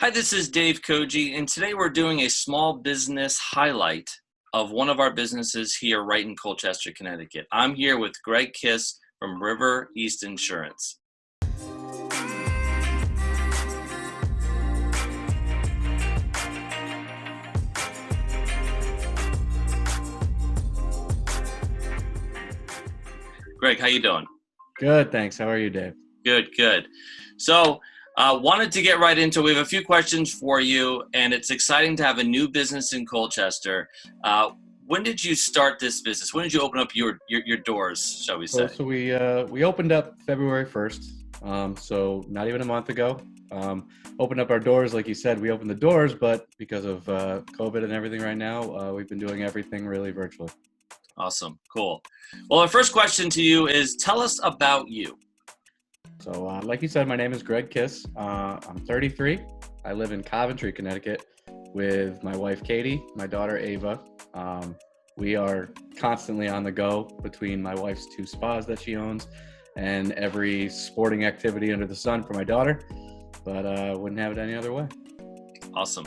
Hi, this is Dave Koji, and today we're doing a small business highlight of one of our businesses here right in Colchester, Connecticut. I'm here with Greg Kiss from River East Insurance. Greg, how you doing? Good, thanks. How are you, Dave? Good. So, wanted to get right into it. We have a few questions for you, and it's exciting to have a new business in Colchester. When did you start this business? When did you open up your doors, shall we say? We opened up February 1st, so not even a month ago. Opened up our doors, like you said. We opened the doors, but because of COVID and everything right now, we've been doing everything really virtually. Awesome, cool. Well, our first question to you is, tell us about you. So, like you said, my name is Greg Kiss. I'm 33. I live in Coventry, Connecticut, with my wife, Katie, my daughter, Ava. We are constantly on the go between my wife's two spas that she owns and every sporting activity under the sun for my daughter, but wouldn't have it any other way. Awesome.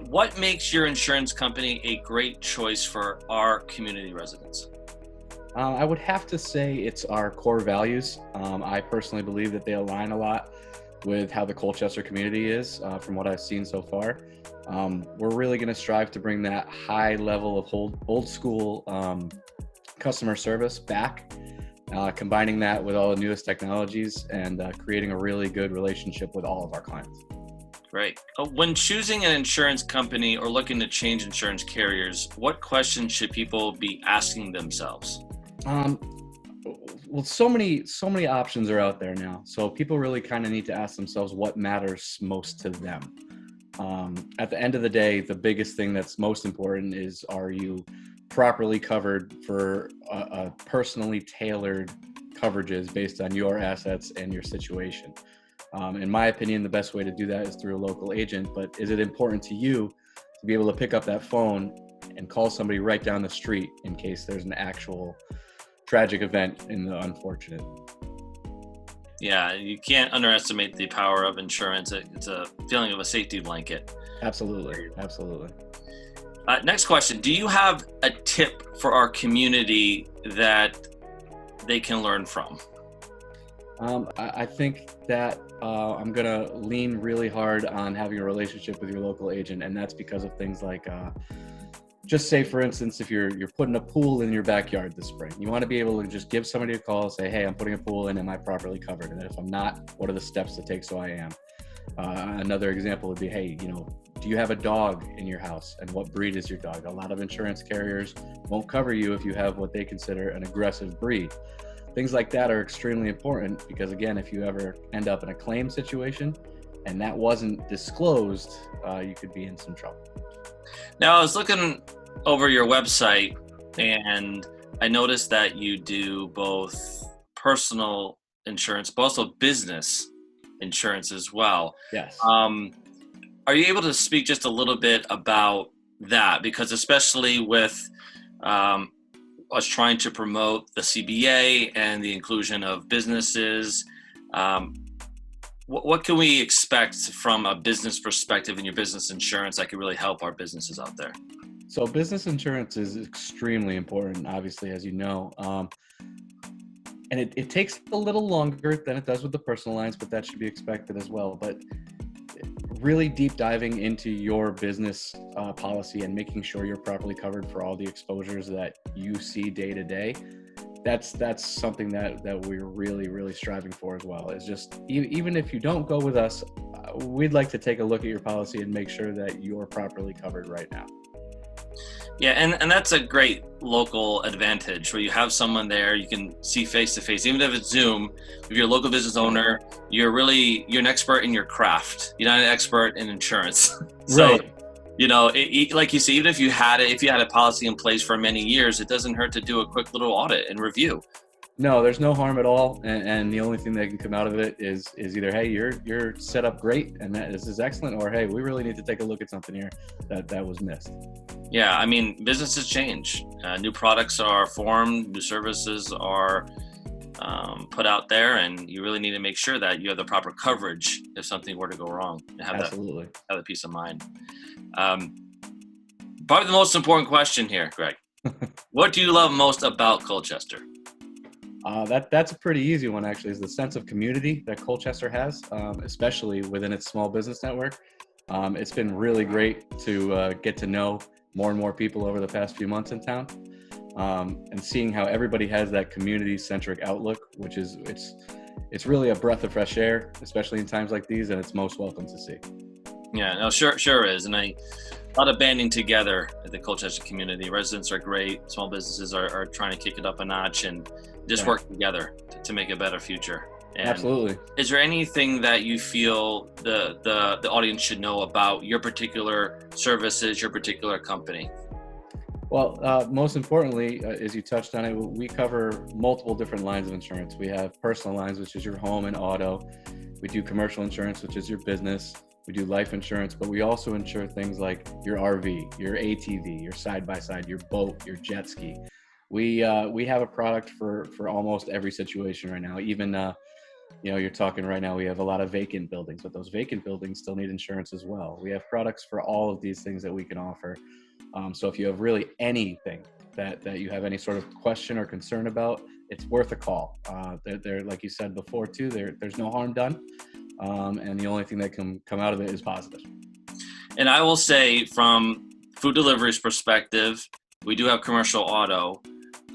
What makes your insurance company a great choice for our community residents? I would have to say it's our core values. I personally believe that they align a lot with how the Colchester community is, from what I've seen so far. We're really going to strive to bring that high level of old school customer service back, combining that with all the newest technologies and creating a really good relationship with all of our clients. Great. When choosing an insurance company or looking to change insurance carriers, what questions should people be asking themselves? Well, so many options are out there now. So people really kind of need to ask themselves what matters most to them. At the end of the day, the biggest thing that's most important is, are you properly covered for a personally tailored coverages based on your assets and your situation? In my opinion, the best way to do that is through a local agent, but is it important to you to be able to pick up that phone and call somebody right down the street in case there's an actual tragic event in the unfortunate? Yeah, you can't underestimate the power of insurance. It's a feeling of a safety blanket. Absolutely. Next question. Do you have a tip for our community that they can learn from? I think that I'm going to lean really hard on having a relationship with your local agent, and that's because of things like just say, for instance, if you're putting a pool in your backyard this spring, you want to be able to just give somebody a call, say, hey, I'm putting a pool in, am I properly covered? And if I'm not, what are the steps to take so I am? Another example would be, hey, do you have a dog in your house, and what breed is your dog? A lot of insurance carriers won't cover you if you have what they consider an aggressive breed. Things like that are extremely important because, again, if you ever end up in a claim situation and that wasn't disclosed, you could be in some trouble. Now, I was looking over your website and I noticed that you do both personal insurance, but also business insurance as well. Yes. Are you able to speak just a little bit about that? Because especially with us trying to promote the CBA and the inclusion of businesses, what can we expect from a business perspective in your business insurance that could really help our businesses out there? So business insurance is extremely important, obviously, as you know. And it takes a little longer than it does with the personal lines, but that should be expected as well. But really deep diving into your business policy and making sure you're properly covered for all the exposures that you see day to day, that's something that we're really striving for as well. Is just, even if you don't go with us, we'd like to take a look at your policy and make sure that you're properly covered right now. Yeah, and that's a great local advantage where you have someone there you can see face to face, even if it's Zoom. If you're a local business owner, you're an expert in your craft. You're not an expert in insurance. So, right. Like you say, even if you had a policy in place for many years, it doesn't hurt to do a quick little audit and review. No, there's no harm at all, and the only thing that can come out of it is either, hey, you're set up great and this is excellent, or hey, we really need to take a look at something here that was missed. Yeah, I mean, businesses change. New products are formed, new services are put out there, and you really need to make sure that you have the proper coverage if something were to go wrong, and have Absolutely. that peace of mind. Probably the most important question here, Greg. What do you love most about Colchester? That's a pretty easy one, actually, is the sense of community that Colchester has, especially within its small business network. It's been really great to get to know more and more people over the past few months in town, and seeing how everybody has that community-centric outlook, which is it's really a breath of fresh air, especially in times like these, and it's most welcome to see. Yeah, no, sure is, and a lot of banding together at the Colchester community. Residents are great. Small businesses are trying to kick it up a notch and just work together to make a better future. And absolutely. Is there anything that you feel the audience should know about your particular services, your particular company? Well, most importantly, as you touched on it, we cover multiple different lines of insurance. We have personal lines, which is your home and auto. We do commercial insurance, which is your business. We do life insurance, but we also insure things like your RV, your ATV, your side-by-side, your boat, your jet ski. We have a product for almost every situation right now. Even you're talking right now, we have a lot of vacant buildings, but those vacant buildings still need insurance as well. We have products for all of these things that we can offer. So if you have really anything that you have any sort of question or concern about, it's worth a call. They're like you said before too, there's no harm done. And the only thing that can come out of it is positive. And I will say, from food delivery's perspective, we do have commercial auto.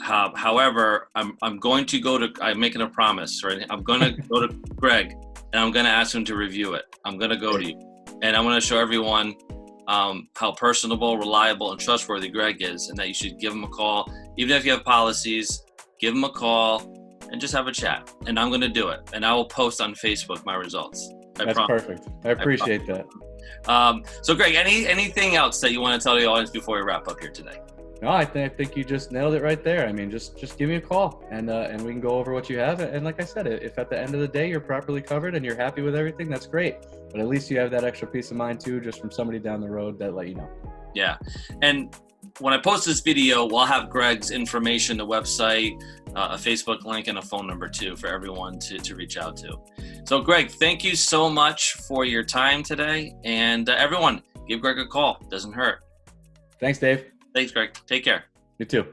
However, I'm going to I'm making a promise, right? I'm going to go to Greg, and I'm going to ask him to review it. I'm going to go to you, and I'm going to show everyone how personable, reliable, and trustworthy Greg is, and that you should give him a call. Even if you have policies, give him a call and just have a chat. And I'm going to do it, and I will post on Facebook my results. That's perfect. I appreciate that. So Greg, anything else that you want to tell the audience before we wrap up here today? No, I think you just nailed it right there. I mean, just give me a call, and we can go over what you have. And like I said, if at the end of the day you're properly covered and you're happy with everything, that's great. But at least you have that extra peace of mind too, just from somebody down the road that let you know. Yeah. And when I post this video, we'll have Greg's information, the website, a Facebook link, and a phone number too for everyone to reach out to. So Greg, thank you so much for your time today. And everyone, give Greg a call. Doesn't hurt. Thanks, Dave. Thanks, Greg. Take care. You too.